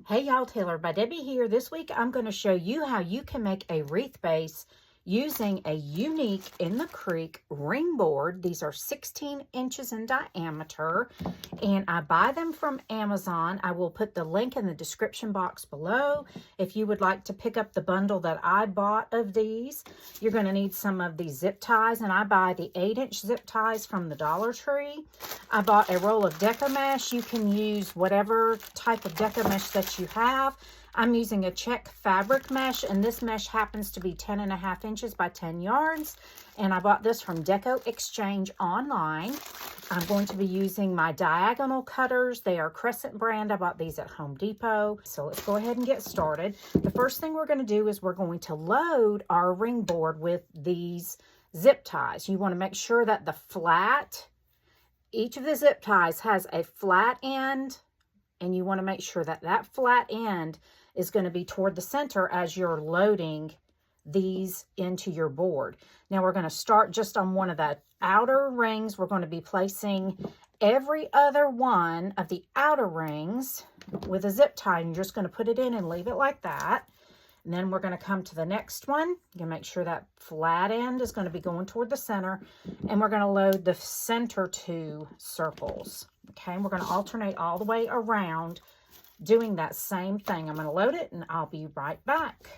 Hey y'all, Taylor by Debbie here. This week I'm going to show you how you can make a wreath base using a unique In the Creek ring board. These are 16 inches in diameter and I buy them from Amazon. I will put the link in the description box below. If you would like to pick up the bundle that I bought of these, you're going to need some of these zip ties, and I buy the 8-inch zip ties from the Dollar Tree. I bought a roll of Deco mesh. You can use whatever type of Deco mesh that you have. I'm using a check fabric mesh, and this mesh happens to be 10.5 inches by 10 yards. And I bought this from Deco Exchange online. I'm going to be using my diagonal cutters. They are Crescent brand. I bought these at Home Depot. So let's go ahead and get started. The first thing we're going to do is we're going to load our ring board with these zip ties. You want to make sure that each of the zip ties has a flat end, and you want to make sure that that flat end is going to be toward the center as you're loading these into your board. Now we're going to start just on one of the outer rings. We're going to be placing every other one of the outer rings with a zip tie, and you're just going to put it in and leave it like that. And then we're going to come to the next one. You're going to make sure that flat end is going to be going toward the center, and we're going to load the center 2 circles. Okay, and we're going to alternate all the way around doing that same thing. I'm going to load it and I'll be right back.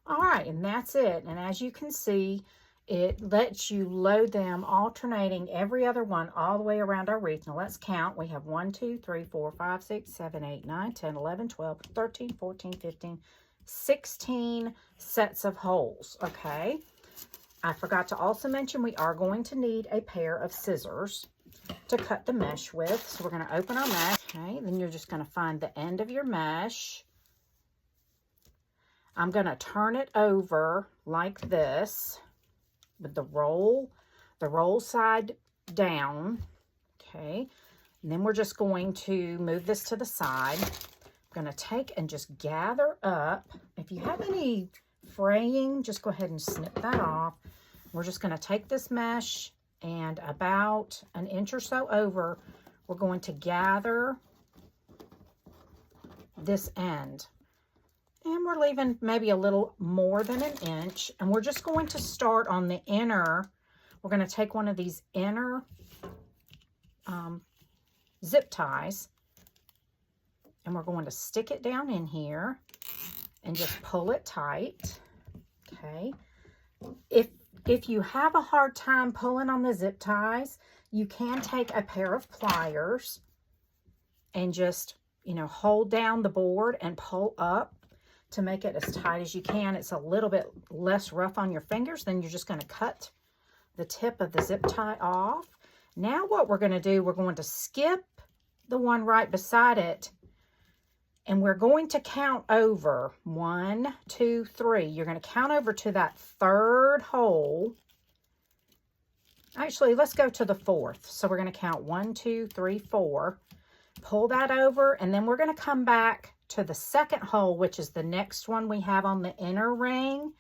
All right, and that's it. And as you can see, it lets you load them alternating every other one all the way around our wreath. Now let's count. We have 1, 2, 3, 4, 5, 6, 7, 8, 9, 10, 11, 12, 13, 14, 15, 16 sets of holes. Okay. I forgot to also mention we are going to need a pair of scissors to cut the mesh with. So we're going to open our mesh. Okay. Then you're just going to find the end of your mesh. I'm going to turn it over like this with the roll side down. Okay. And then we're just going to move this to the side. I'm going to take and just gather up. If you have any fraying, just go ahead and snip that off. We're just going to take this mesh, and about an inch or so over, we're going to gather this end. And we're leaving maybe a little more than an inch. And we're just going to start on the inner. We're going to take one of these inner zip ties, and we're going to stick it down in here and just pull it tight. Okay. If you have a hard time pulling on the zip ties, you can take a pair of pliers and just, hold down the board and pull up to make it as tight as you can. It's a little bit less rough on your fingers. Then you're just going to cut the tip of the zip tie off. Now what we're going to do, we're going to skip the one right beside it, and we're going to count over 1, 2, 3. You're going to count over to that 3rd hole. Actually, let's go to the 4th. So we're going to count 1, 2, 3, 4. Pull that over, and then we're going to come back to the 2nd hole, which is the next one we have on the inner ring.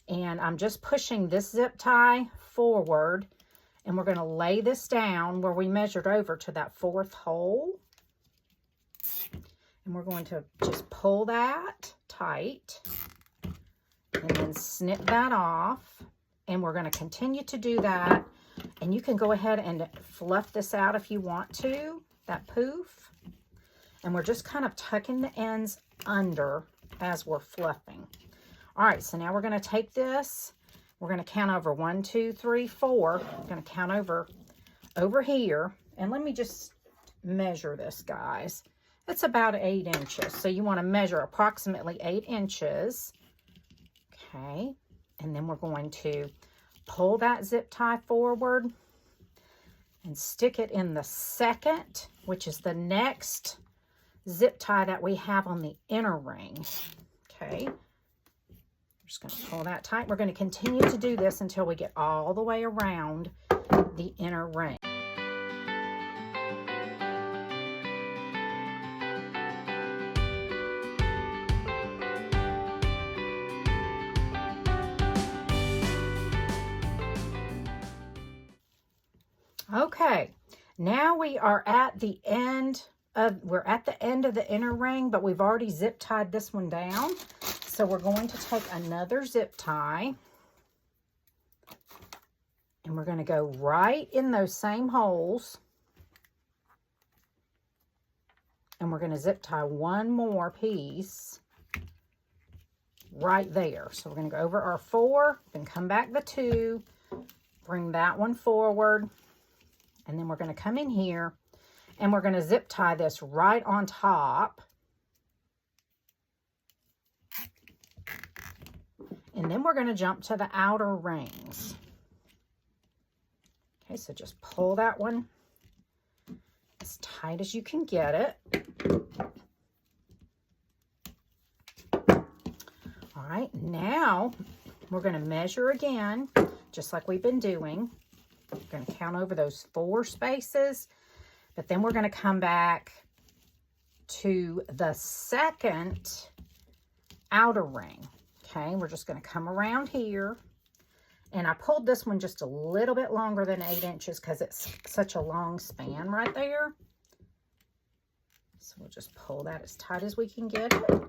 And I'm just pushing this zip tie forward, and we're going to lay this down where we measured over to that 4th hole. And we're going to just pull that tight and then snip that off. And we're going to continue to do that. And you can go ahead and fluff this out if you want to, that poof. And we're just kind of tucking the ends under as we're fluffing. All right, so now we're going to take this. We're going to count over 1, 2, 3, 4. We're going to count over here. And let me just measure this, guys. It's about 8 inches. So you want to measure approximately 8 inches. Okay. And then we're going to pull that zip tie forward and stick it in the 2nd, which is the next zip tie that we have on the inner ring. Okay. Just going to pull that tight. We're going to continue to do this until we get all the way around the inner ring. Okay, now we are at the end of, the inner ring, but we've already zip tied this one down. So we're going to take another zip tie, and we're going to go right in those same holes, and we're going to zip tie one more piece right there. So we're going to go over our 4, then come back the 2, bring that one forward, and then we're going to come in here, and we're going to zip tie this right on top. And then we're going to jump to the outer rings. Okay, so just pull that one as tight as you can get it. All right, now we're going to measure again, just like we've been doing. We're going to count over those 4 spaces, but then we're going to come back to the second outer ring. Okay, we're just going to come around here, and I pulled this one just a little bit longer than 8 inches because it's such a long span right there. So we'll just pull that as tight as we can get it.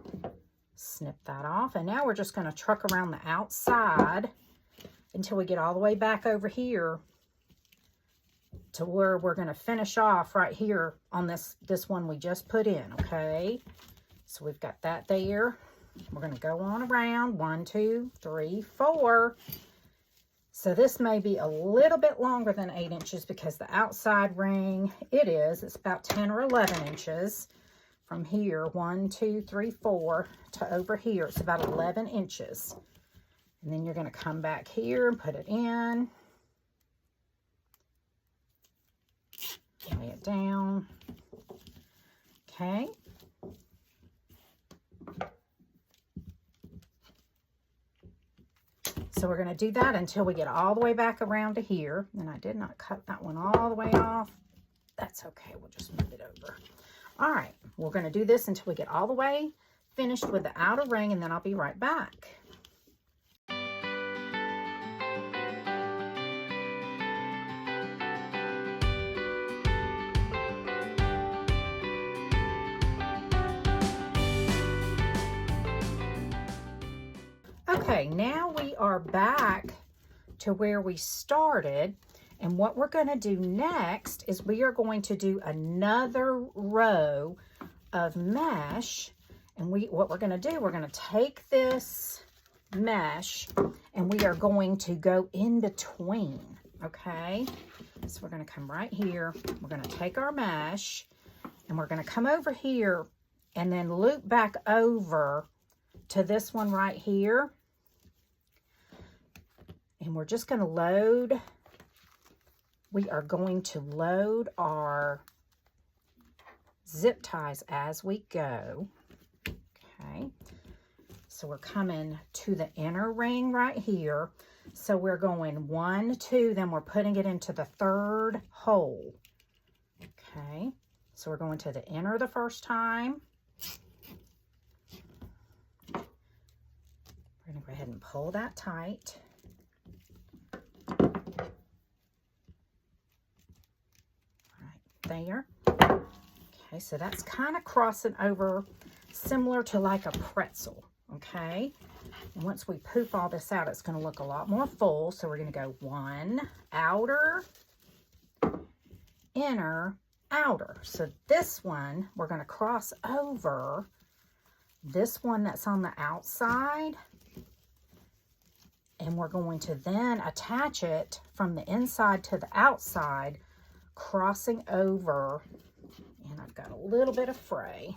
Snip that off, and now we're just going to truck around the outside until we get all the way back over here to where we're going to finish off right here on this one we just put in. Okay, so we've got that there. We're going to go on around 1, 2, 3, 4. So this may be a little bit longer than 8 inches because the outside ring, it's about 10 or 11 inches from here. 1, 2, 3, 4 to over here. It's about 11 inches. And then you're going to come back here and put it in. Lay it down. Okay. So we're going to do that until we get all the way back around to here. And I did not cut that one all the way off. That's okay. We'll just move it over. All right. We're going to do this until we get all the way finished with the outer ring, and then I'll be right back. Okay, now we are back to where we started, and what we're going to do next is we are going to do another row of mesh. And what we're going to do, we're going to take this mesh and we are going to go in between. Okay, so we're going to come right here, we're going to take our mesh, and we're going to come over here and then loop back over to this one right here. And we're just going to load, we are going to load our zip ties as we go. Okay, so we're coming to the inner ring right here. So we're going 1, 2, then we're putting it into the 3rd hole. Okay, so we're going to the inner the first time. We're going to go ahead and pull that tight. There. Okay, so that's kind of crossing over similar to like a pretzel. Okay, and once we poof all this out, it's going to look a lot more full. So we're going to go 1, outer, inner, outer. So this one, we're going to cross over this one that's on the outside, and we're going to then attach it from the inside to the outside, crossing over, and I've got a little bit of fray,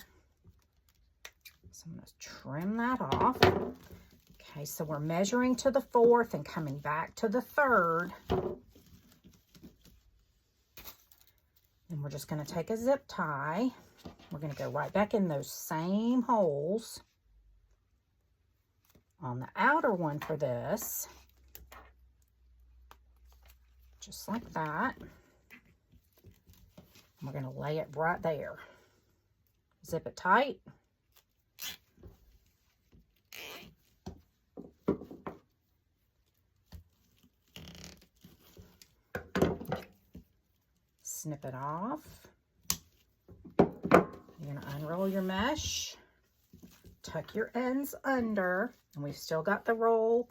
so I'm going to trim that off. Okay, so we're measuring to the 4th and coming back to the 3rd, and we're just going to take a zip tie. We're going to go right back in those same holes on the outer one for this, just like that. We're going to lay it right there. Zip it tight. snip it off. You're going to unroll your mesh, tuck your ends under, and we've still got the roll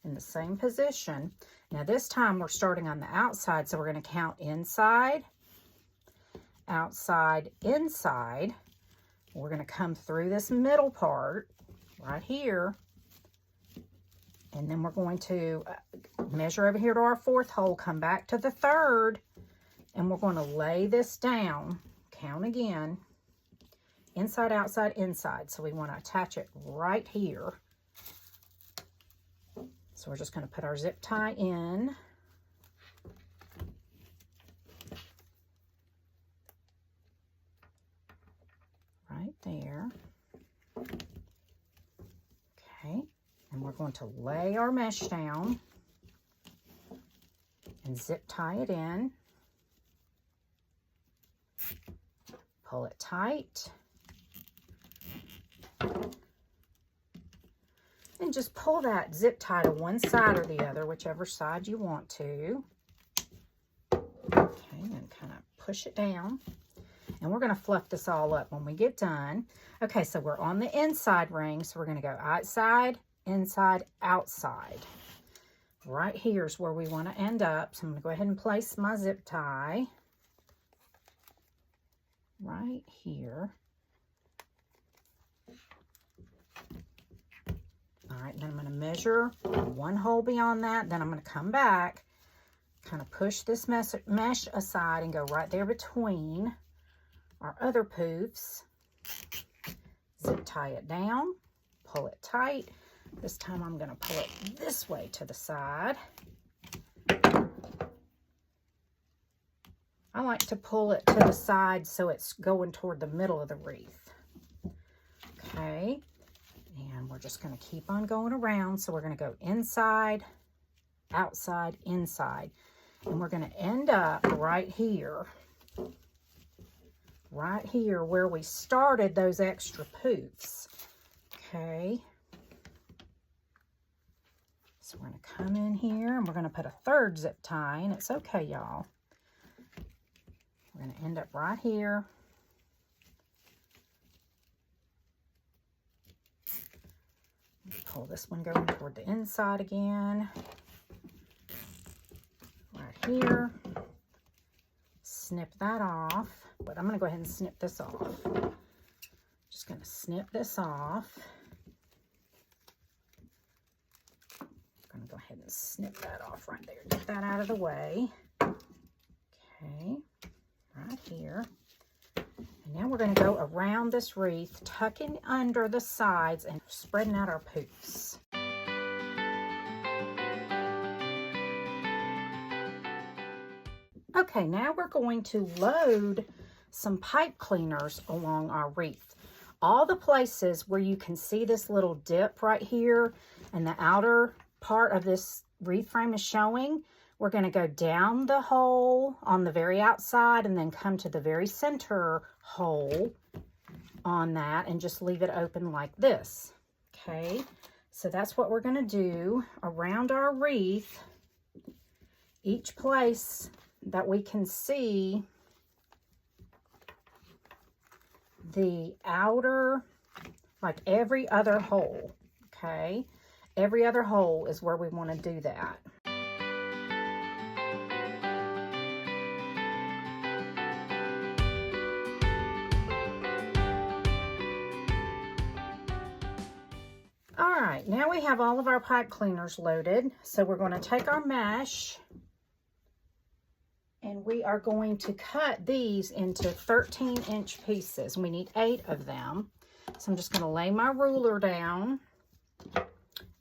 in the same position. Now this time we're starting on the outside, so we're going to count inside, outside, inside. We're going to come through this middle part right here, and then we're going to measure over here to our fourth hole, come back to the third, and we're going to lay this down, count again, inside, outside, inside. So we want to attach it right here. So we're just going to put our zip tie in. Right there. Okay, and we're going to lay our mesh down and zip tie it in. Pull it tight. And just pull that zip tie to one side or the other, whichever side you want to. Okay, and kind of push it down. And we're going to fluff this all up when we get done. Okay, so we're on the inside ring, so we're going to go outside, inside, outside. Right here is where we want to end up. So I'm going to go ahead and place my zip tie right here. All right, then I'm going to measure one hole beyond that. Then I'm going to come back, kind of push this mesh aside and go right there between our other poofs. Zip tie it down, pull it tight. This time I'm going to pull it this way to the side. I like to pull it to the side so it's going toward the middle of the wreath. Okay. And we're just going to keep on going around. So we're going to go inside, outside, inside. And we're going to end up right here. Right here where we started those extra poofs. Okay. So we're going to come in here and we're going to put a third zip tie. And it's okay, y'all. We're going to end up right here. Pull this one going toward the inside again. Right here. Snip that off. But I'm going to go ahead and snip this off. Just going to snip this off. I'm going to go ahead and snip that off right there. Get that out of the way. Okay. Right here. And now we're going to go around this wreath, tucking under the sides and spreading out our poofs. Okay, now we're going to load some pipe cleaners along our wreath. All the places where you can see this little dip right here and the outer part of this wreath frame is showing, we're going to go down the hole on the very outside and then come to the very center hole on that and just leave it open like this. Okay, so that's what we're going to do around our wreath. Each place that we can see the outer, like every other hole. Okay, every other hole is where we want to do that. All right, now we have all of our pipe cleaners loaded. So we're going to take our mesh and we are going to cut these into 13-inch pieces. We need 8 of them. So I'm just going to lay my ruler down.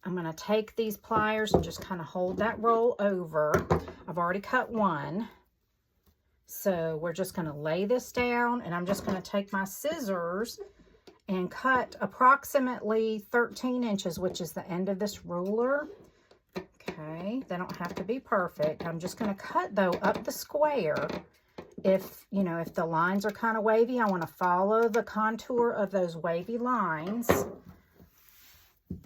I'm going to take these pliers and just kind of hold that roll over. I've already cut one. So we're just going to lay this down and I'm just going to take my scissors and cut approximately 13 inches, which is the end of this ruler. Okay, they don't have to be perfect. I'm just going to cut, though, up the square. If, you know, if the lines are kind of wavy, I want to follow the contour of those wavy lines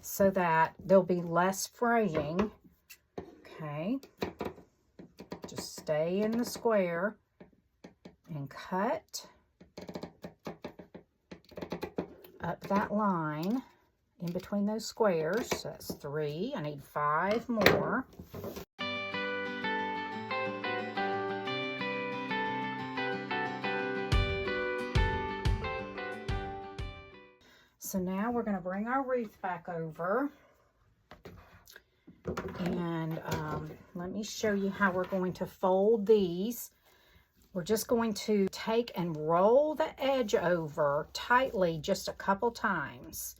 so that there'll be less fraying. Okay, just stay in the square. and cut up that line in between those squares. So that's 3. I need 5 more. So now we're going to bring our wreath back over, and let me show you how we're going to fold these. We're just going to take and roll the edge over tightly just a couple times.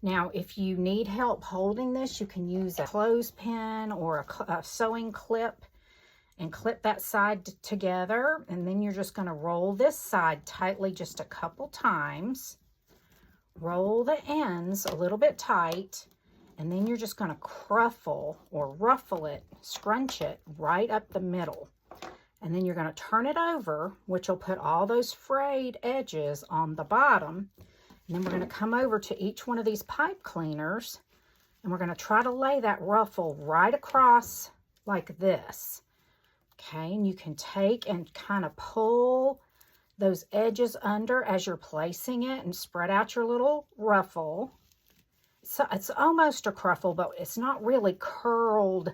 Now, if you need help holding this, you can use a clothespin or a sewing clip and clip that side together. And then you're just going to roll this side tightly just a couple times. Roll the ends a little bit tight, and then you're just going to cruffle or ruffle it, scrunch it right up the middle. And then you're going to turn it over, which will put all those frayed edges on the bottom. And then we're going to come over to each one of these pipe cleaners, and we're going to try to lay that ruffle right across like this. Okay, and you can take and kind of pull those edges under as you're placing it and spread out your little ruffle. So it's almost a cruffle, but it's not really curled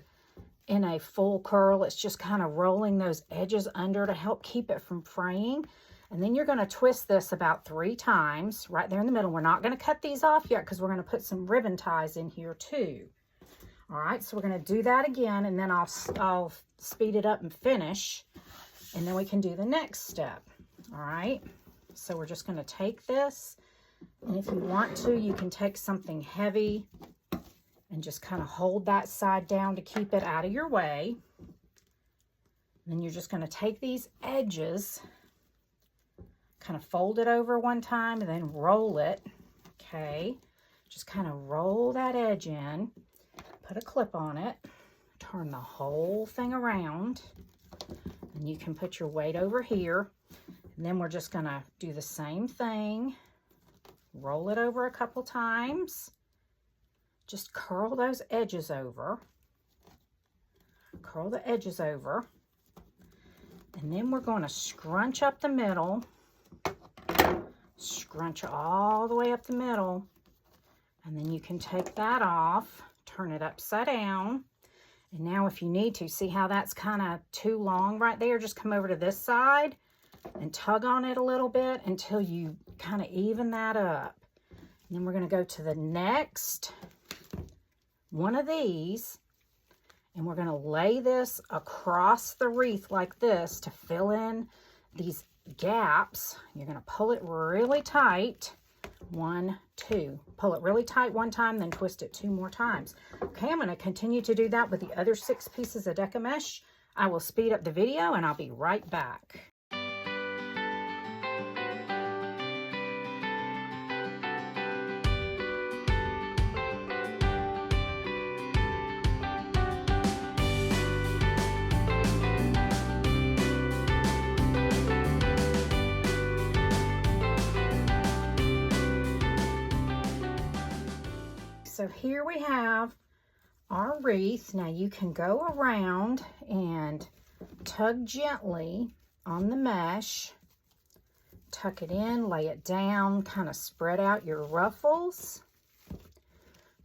in a full curl. It's just kind of rolling those edges under to help keep it from fraying. And then you're going to twist this about 3 times right there in the middle. We're not going to cut these off yet because we're going to put some ribbon ties in here too. All right, so we're going to do that again, and then I'll speed it up and finish, and then we can do the next step. All right, so we're just going to take this, and if you want to, you can take something heavy and just kind of hold that side down to keep it out of your way. And then you're just going to take these edges, kind of fold it over one time, and then roll it. Okay, just kind of roll that edge in, put a clip on it, turn the whole thing around, and you can put your weight over here. And then we're just going to do the same thing. Roll it over a couple times. Just curl those edges over. Curl the edges over. And then we're going to scrunch up the middle. Scrunch all the way up the middle. And then you can take that off. Turn it upside down. And now if you need to, see how that's kind of too long right there? Just come over to this side and tug on it a little bit until you kind of even that up. And then we're going to go to the next one of these, and we're going to lay this across the wreath like this to fill in these gaps. You're going to pull it really tight. 1, 2. Pull it really tight one time, then twist it 2 more times. Okay, I'm going to continue to do that with the other 6 pieces of Deco mesh. I will speed up the video, and I'll be right back. So here we have our wreath. Now you can go around and tug gently on the mesh, tuck it in, lay it down, kind of spread out your ruffles,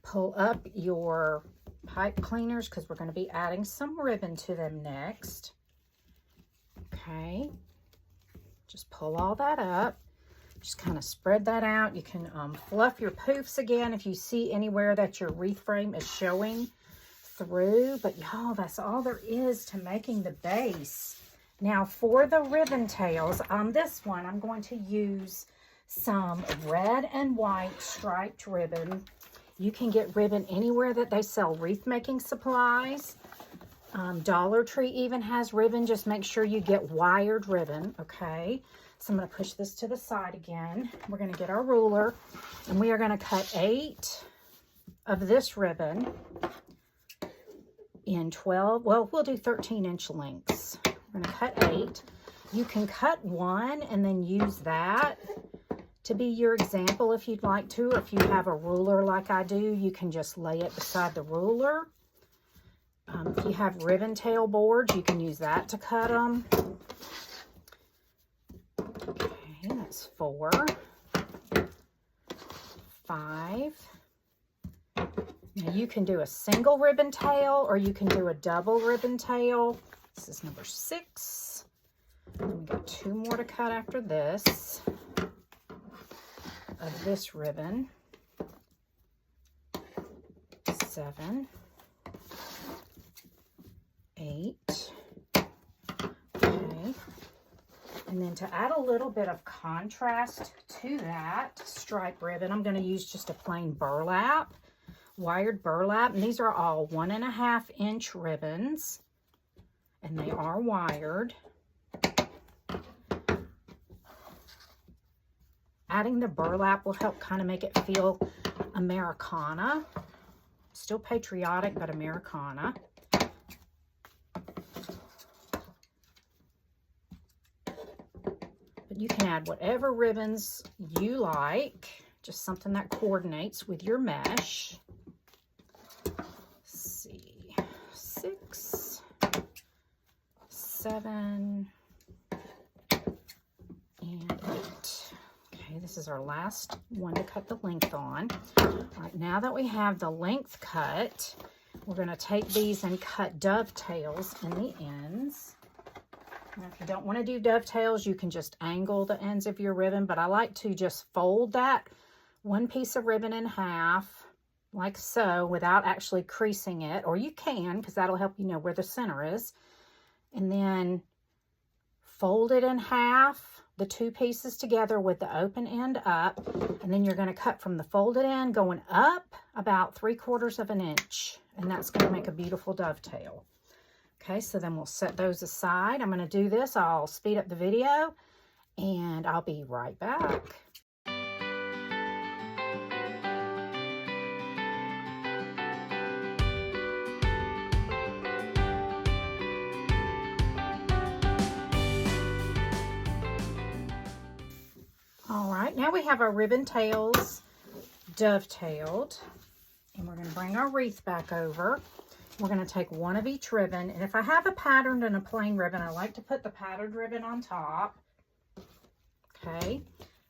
pull up your pipe cleaners because we're going to be adding some ribbon to them next. Okay, just pull all that up. Just kind of spread that out. You can fluff your poofs again if you see anywhere that your wreath frame is showing through. But y'all, that's all there is to making the base. Now for the ribbon tails, on this one, I'm going to use some red and white striped ribbon. You can get ribbon anywhere that they sell wreath making supplies. Dollar Tree even has ribbon. Just make sure you get wired ribbon, okay? So I'm going to push this to the side again. We're going to get our ruler, and we are going to cut 8 of this ribbon in 12, well, we'll do 13-inch lengths. We're going to cut 8. You can cut 1 and then use that to be your example if you'd like to. If you have a ruler like I do, you can just lay it beside the ruler. If you have ribbon tail boards, you can use that to cut them. That's 4, 5. Now you can do a single ribbon tail or you can do a double ribbon tail. This is number 6. And we got 2 more to cut after this of this ribbon. 7, 8. Okay. And then to add a little bit of contrast to that stripe ribbon, I'm going to use just a plain burlap, wired burlap. And these are all 1.5 inch ribbons. And they are wired. Adding the burlap will help kind of make it feel Americana. Still patriotic, but Americana. But you can add whatever ribbons you like. Just something that coordinates with your mesh. Let's see. 6, 7, and 8. Okay, this is our last one to cut the length on. All right, now that we have the length cut, we're going to take these and cut dovetails in the ends. Now, if you don't want to do dovetails, you can just angle the ends of your ribbon, but I like to just fold that one piece of ribbon in half, like so, without actually creasing it, or you can, because that'll help you know where the center is, and then fold it in half, the 2 pieces together with the open end up, and then you're going to cut from the folded end going up about 3/4 of an inch, and that's going to make a beautiful dovetail. Okay, so then we'll set those aside. I'm going to do this. I'll speed up the video, and I'll be right back. All right, now we have our ribbon tails dovetailed, and we're going to bring our wreath back over. We're going to take one of each ribbon, and if I have a patterned and a plain ribbon, I like to put the patterned ribbon on top. Okay,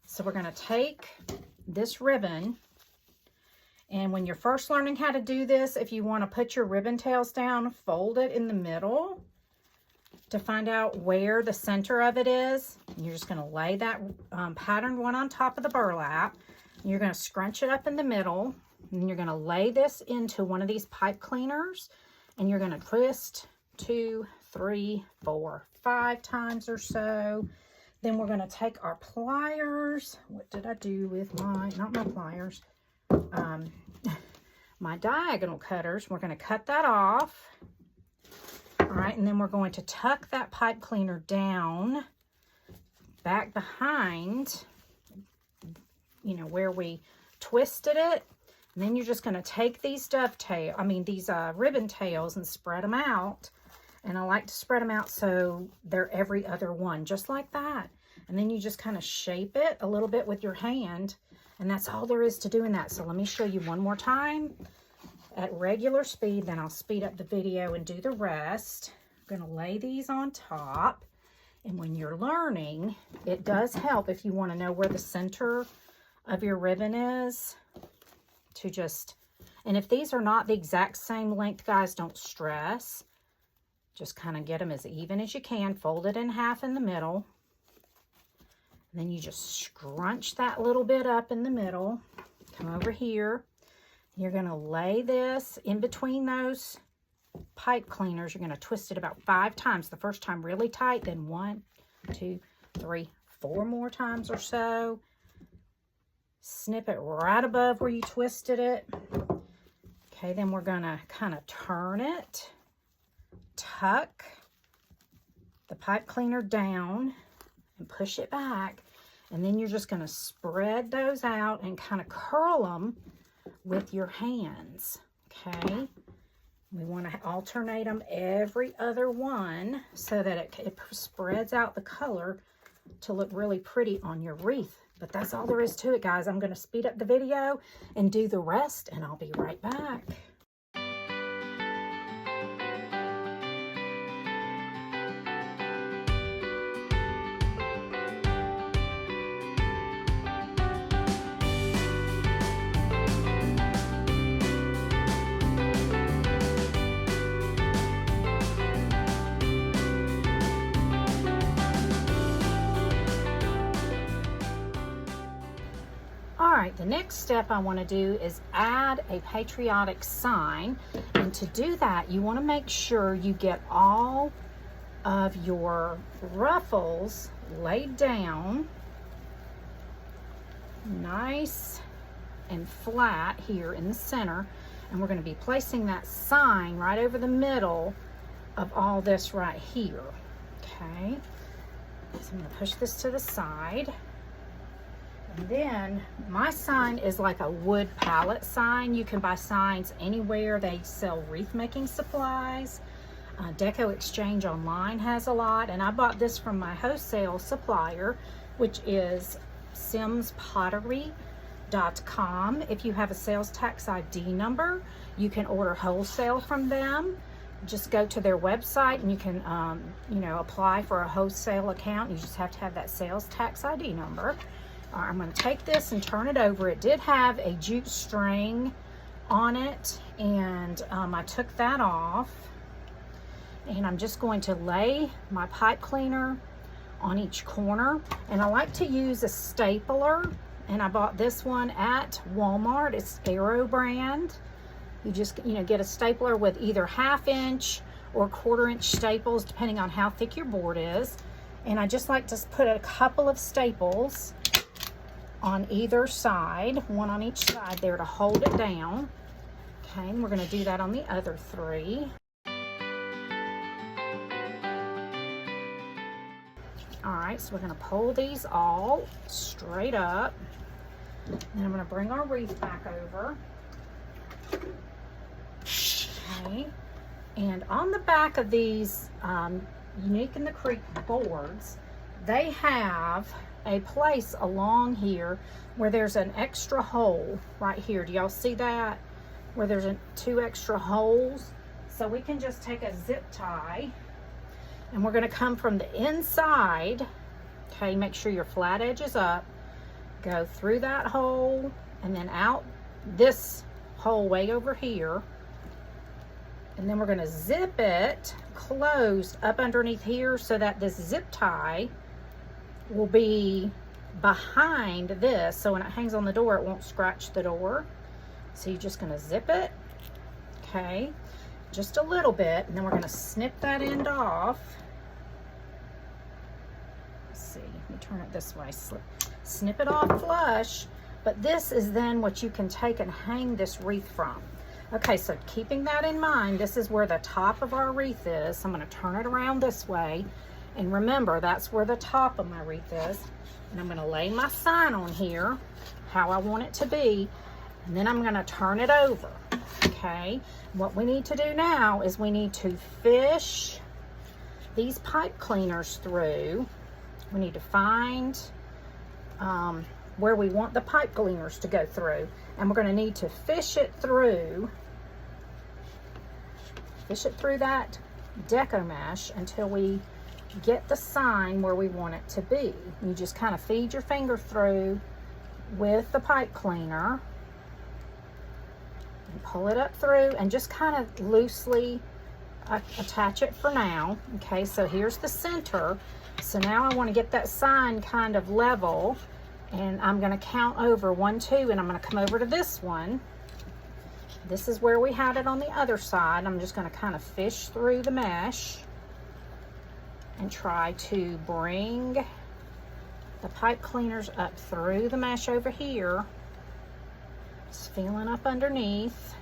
so we're going to take this ribbon, and when you're first learning how to do this, if you want to put your ribbon tails down, fold it in the middle to find out where the center of it is. And you're just going to lay that patterned one on top of the burlap. You're going to scrunch it up in the middle, and you're going to lay this into one of these pipe cleaners, and you're going to twist 2, 3, 4, 5 times or so. Then we're going to take our pliers. What did I do with my, not my pliers, my diagonal cutters. We're going to cut that off. All right, and then we're going to tuck that pipe cleaner down back behind, you know, where we twisted it. And then you're just going to take these ribbon tails and spread them out. And I like to spread them out so they're every other one, just like that. And then you just kind of shape it a little bit with your hand. And that's all there is to doing that. So let me show you one more time at regular speed. Then I'll speed up the video and do the rest. I'm going to lay these on top. And when you're learning, it does help if you want to know where the center of your ribbon is. To just, and if these are not the exact same length, guys, don't stress. Just kind of get them as even as you can. Fold it in half in the middle. And then you just scrunch that little bit up in the middle. Come over here. You're going to lay this in between those pipe cleaners. You're going to twist it about 5 times. The first time really tight, then 1, 2, 3, 4 more times or so. Snip it right above where you twisted it. Okay, then we're going to kind of turn it, tuck the pipe cleaner down, and push it back. And then you're just going to spread those out and kind of curl them with your hands. Okay, we want to alternate them every other one so that it spreads out the color to look really pretty on your wreath. But that's all there is to it, guys. I'm going to speed up the video and do the rest, and I'll be right back. The next step I want to do is add a patriotic sign. And to do that, you want to make sure you get all of your ruffles laid down nice and flat here in the center. And we're going to be placing that sign right over the middle of all this right here. Okay, so I'm going to push this to the side. And then my sign is like a wood pallet sign. You can buy signs anywhere. They sell wreath making supplies. Deco Exchange online has a lot, and I bought this from my wholesale supplier, which is simspottery.com. If you have a sales tax ID number, you can order wholesale from them. Just go to their website and you can apply for a wholesale account. You just have to have that sales tax ID number. I'm going to take this and turn it over. It did have a jute string on it, and I took that off. And I'm just going to lay my pipe cleaner on each corner. And I like to use a stapler, and I bought this one at Walmart. It's Arrow brand. You just get a stapler with either 1/2 inch or 1/4 inch staples, depending on how thick your board is. And I just like to put a couple of staples on either side, one on each side there to hold it down. Okay, and we're going to do that on the other 3. All right, so we're going to pull these all straight up. Then I'm going to bring our wreath back over. Okay, and on the back of these Unique in the Creek boards, they have a place along here where there's an extra hole right here. Do y'all see that? Where there's 2 extra holes. So we can just take a zip tie, and we're going to come from the inside. Okay, make sure your flat edge is up. Go through that hole and then out this hole way over here. And then we're going to zip it closed up underneath here so that this zip tie will be behind this. So when it hangs on the door, it won't scratch the door. So you're just going to zip it. Okay, just a little bit. And then we're going to snip that end off. Let me turn it this way. Snip it off flush, but this is then what you can take and hang this wreath from. Okay, so keeping that in mind, this is where the top of our wreath is. So I'm going to turn it around this way, and remember, that's where the top of my wreath is. And I'm going to lay my sign on here how I want it to be, and then I'm going to turn it over. Okay, what we need to do now is we need to fish these pipe cleaners through. We need to find where we want the pipe cleaners to go through, and we're going to need to fish it through that Deco mesh until we get the sign where we want it to be. You just kind of feed your finger through with the pipe cleaner and pull it up through and just kind of loosely attach it for now. Okay, so here's the center. So now I want to get that sign kind of level, and I'm going to count over 1, 2, and I'm going to come over to this one. This is where we had it on the other side. I'm just going to kind of fish through the mesh and try to bring the pipe cleaners up through the mesh over here. Just feeling up underneath.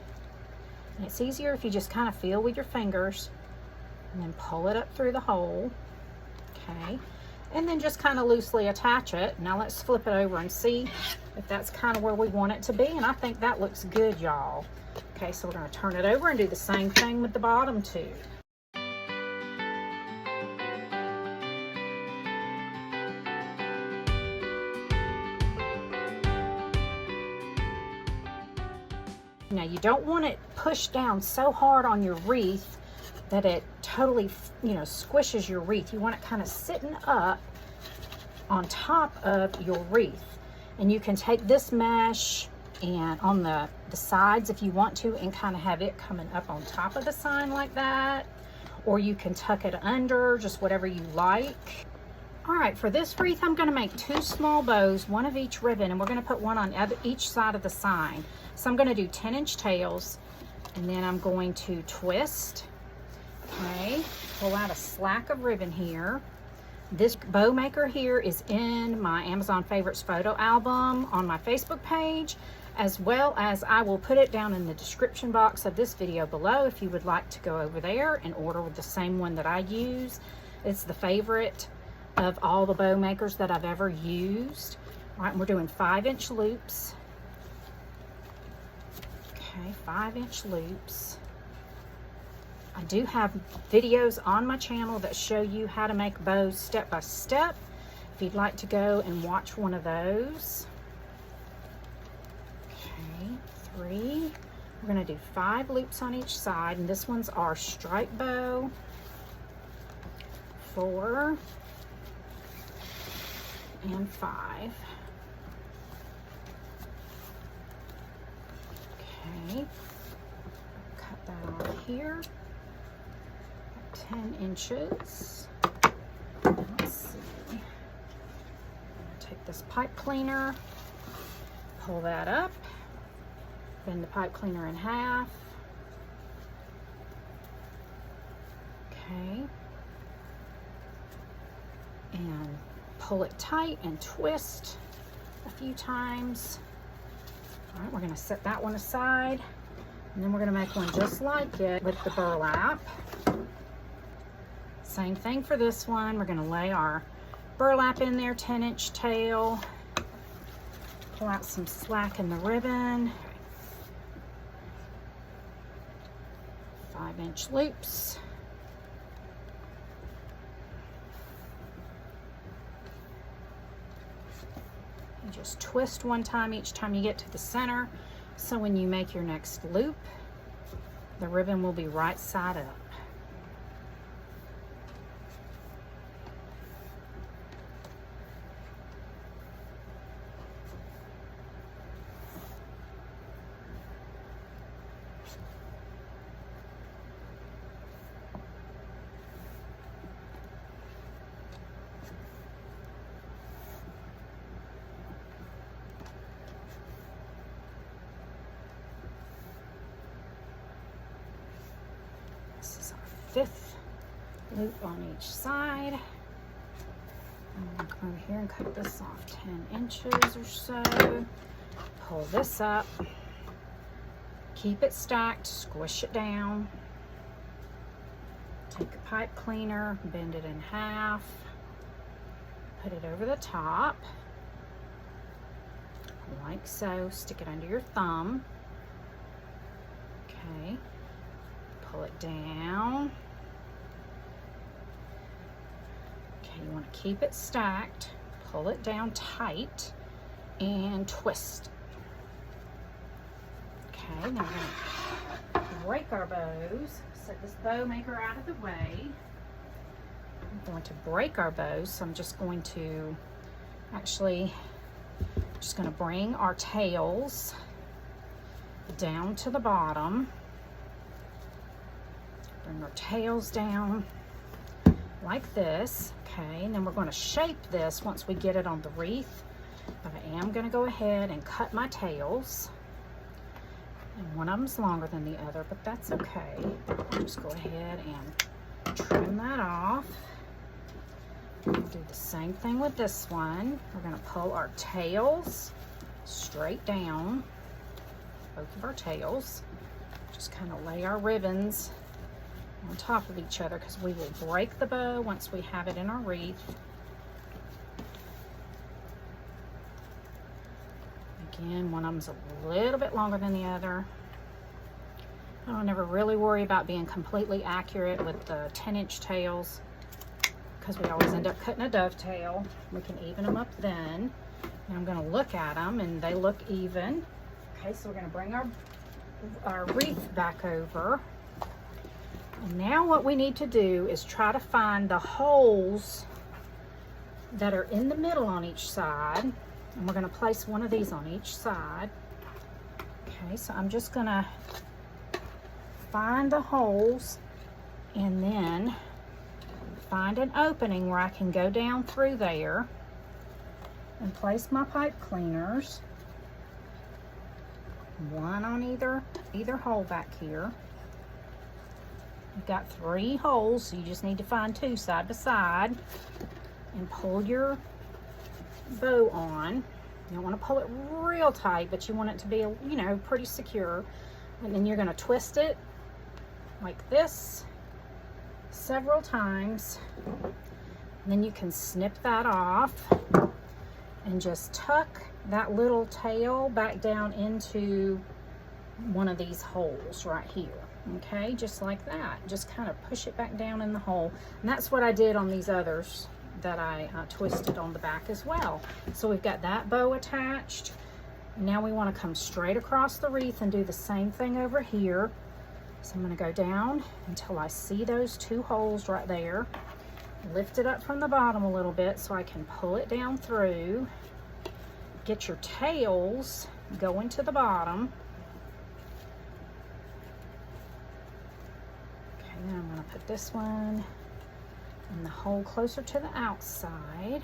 And it's easier if you just kind of feel with your fingers and then pull it up through the hole. Okay, and then just kind of loosely attach it. Now let's flip it over and see if that's kind of where we want it to be, and I think that looks good, y'all. Okay, so we're going to turn it over and do the same thing with the bottom 2. Now you don't want it pushed down so hard on your wreath that it totally, squishes your wreath. You want it kind of sitting up on top of your wreath. And you can take this mesh and on the sides if you want to, and kind of have it coming up on top of the sign like that. Or you can tuck it under, just whatever you like. All right, for this wreath, I'm gonna make 2 small bows, one of each ribbon, and we're gonna put one on each side of the sign. So I'm gonna do 10-inch tails, and then I'm going to twist. Okay, pull out a slack of ribbon here. This bow maker here is in my Amazon Favorites photo album on my Facebook page, as well as I will put it down in the description box of this video below if you would like to go over there and order with the same one that I use. It's the favorite of all the bow makers that I've ever used. All right, and we're doing 5-inch loops. Okay, 5-inch loops. I do have videos on my channel that show you how to make bows step by step, if you'd like to go and watch one of those. Okay, 3. We're going to do 5 loops on each side, and this one's our stripe bow. 4 and 5. Okay, cut that off here. 10 inches. Let's see. Take this pipe cleaner, pull that up, bend the pipe cleaner in half. Okay. And pull it tight and twist a few times. All right, we're going to set that one aside, and then we're going to make one just like it with the burlap. Same thing for this one. We're going to lay our burlap in there, 10-inch tail, pull out some slack in the ribbon, 5-inch loops. And just twist one time each time you get to the center, so when you make your next loop, the ribbon will be right side up. This is our 5th loop on each side. I'm going to come over here and cut this off 10 inches or so. Pull this up. Keep it stacked, squish it down. Take a pipe cleaner, bend it in half. Put it over the top, like so. Stick it under your thumb. Okay. Pull it down. Okay, you want to keep it stacked, pull it down tight, and twist. Okay, now we're going to break our bows. Set this bow maker out of the way. I'm going to break our bows, so I'm just going to bring our tails down to the bottom. Bring our tails down like this, okay, and then we're going to shape this once we get it on the wreath. But I am going to go ahead and cut my tails, and one of them's longer than the other, but that's okay. I'll just go ahead and trim that off. We'll do the same thing with this one. We're going to pull our tails straight down, both of our tails. Just kind of lay our ribbons on top of each other, because we will break the bow once we have it in our wreath. Again, one of them's a little bit longer than the other. I don't ever really worry about being completely accurate with the 10-inch tails, because we always end up cutting a dovetail. We can even them up then. And I'm going to look at them, and they look even. Okay, so we're going to bring our wreath back over. And now what we need to do is try to find the holes that are in the middle on each side. And we're going to place one of these on each side. Okay, so I'm just going to find the holes and then find an opening where I can go down through there and place my pipe cleaners, one on either hole back here. You've got 3 holes, so you just need to find 2 side by side and pull your bow on. You don't want to pull it real tight, but you want it to be, you know, pretty secure. And then you're going to twist it like this several times. And then you can snip that off and just tuck that little tail back down into one of these holes right here. Okay, just like that. Just kind of push it back down in the hole. And that's what I did on these others that I twisted on the back as well. So we've got that bow attached. Now we want to come straight across the wreath and do the same thing over here. So I'm going to go down until I see those 2 holes right there. Lift it up from the bottom a little bit so I can pull it down through. Get your tails going to the bottom. Okay, now I'm going to put this one in the hole closer to the outside.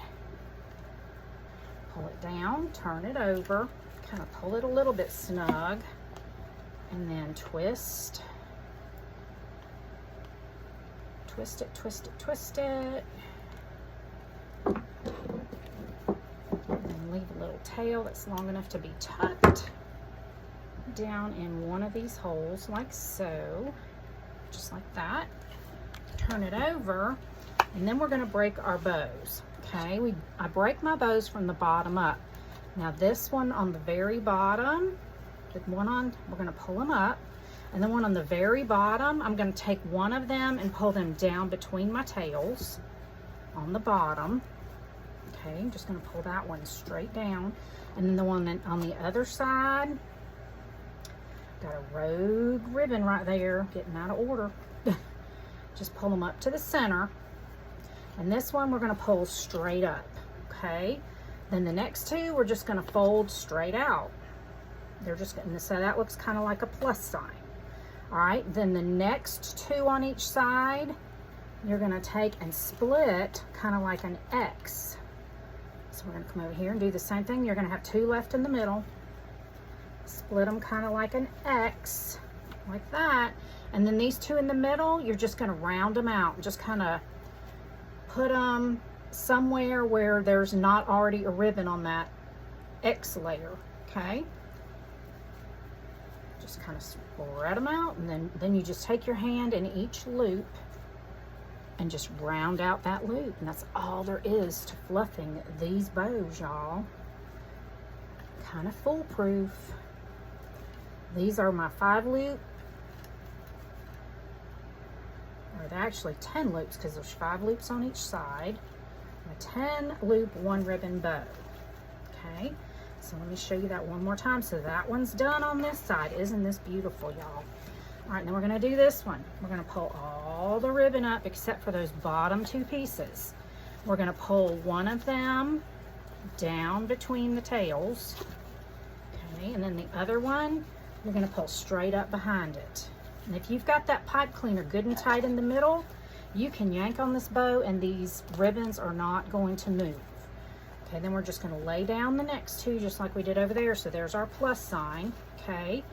Pull it down, turn it over, kind of pull it a little bit snug, and then twist. Twist it, twist it, twist it. And leave a little tail that's long enough to be tucked down in one of these holes like so. Just like that. Turn it over, and then we're going to break our bows. Okay, I break my bows from the bottom up. Now this one on the very bottom, the one on, we're going to pull them up, and the one on the very bottom, I'm going to take one of them and pull them down between my tails on the bottom. Okay, I'm just going to pull that one straight down, and then the one on the other side, got a rogue ribbon right there, getting out of order. Just pull them up to the center. And this one we're going to pull straight up. Okay. Then the next 2 we're just going to fold straight out. They're just going to, so that looks kind of like a plus sign. All right. Then the next 2 on each side, you're going to take and split kind of like an X. So we're going to come over here and do the same thing. You're going to have 2 left in the middle. Split them kind of like an X, like that. And then these 2 in the middle, you're just going to round them out and just kind of put them somewhere where there's not already a ribbon on that X layer. Okay, just kind of spread them out, and then you just take your hand in each loop and just round out that loop. And that's all there is to fluffing these bows, y'all. Kind of foolproof. These are my 5 loop, or they're actually 10 loops because there's 5 loops on each side. A 10 loop 1 ribbon bow. Okay, so let me show you that one more time. So that one's done on this side. Isn't this beautiful, y'all? All right, now we're going to do this one. We're going to pull all the ribbon up except for those bottom 2 pieces. We're going to pull one of them down between the tails. Okay, and then the other one you're going to pull straight up behind it. And if you've got that pipe cleaner good and tight in the middle, you can yank on this bow and these ribbons are not going to move. Okay, then we're just going to lay down the next 2 just like we did over there. So there's our plus sign. Okay,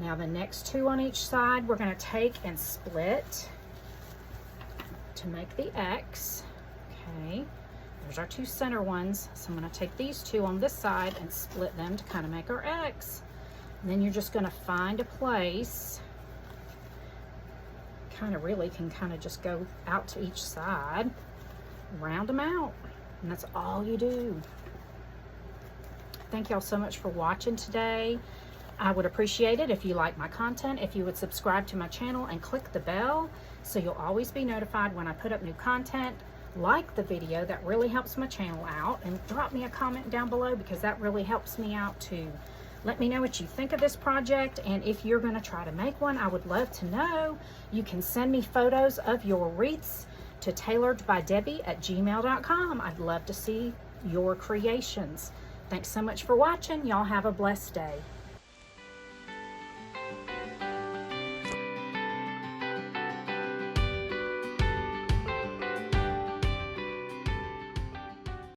now the next 2 on each side we're going to take and split to make the X. Okay, there's our 2 center ones. So I'm going to take these 2 on this side and split them to kind of make our X. And then you're just going to find a place, kind of really can kind of just go out to each side, round them out, and that's all you do. Thank y'all so much for watching today. I would appreciate it if you like my content, if you would subscribe to my channel and click the bell so you'll always be notified when I put up new content. Like the video, that really helps my channel out, and drop me a comment down below because that really helps me out too. Let me know what you think of this project, and if you're going to try to make one, I would love to know. You can send me photos of your wreaths to tailoredbydebbie@gmail.com. I'd love to see your creations. Thanks so much for watching. Y'all have a blessed day.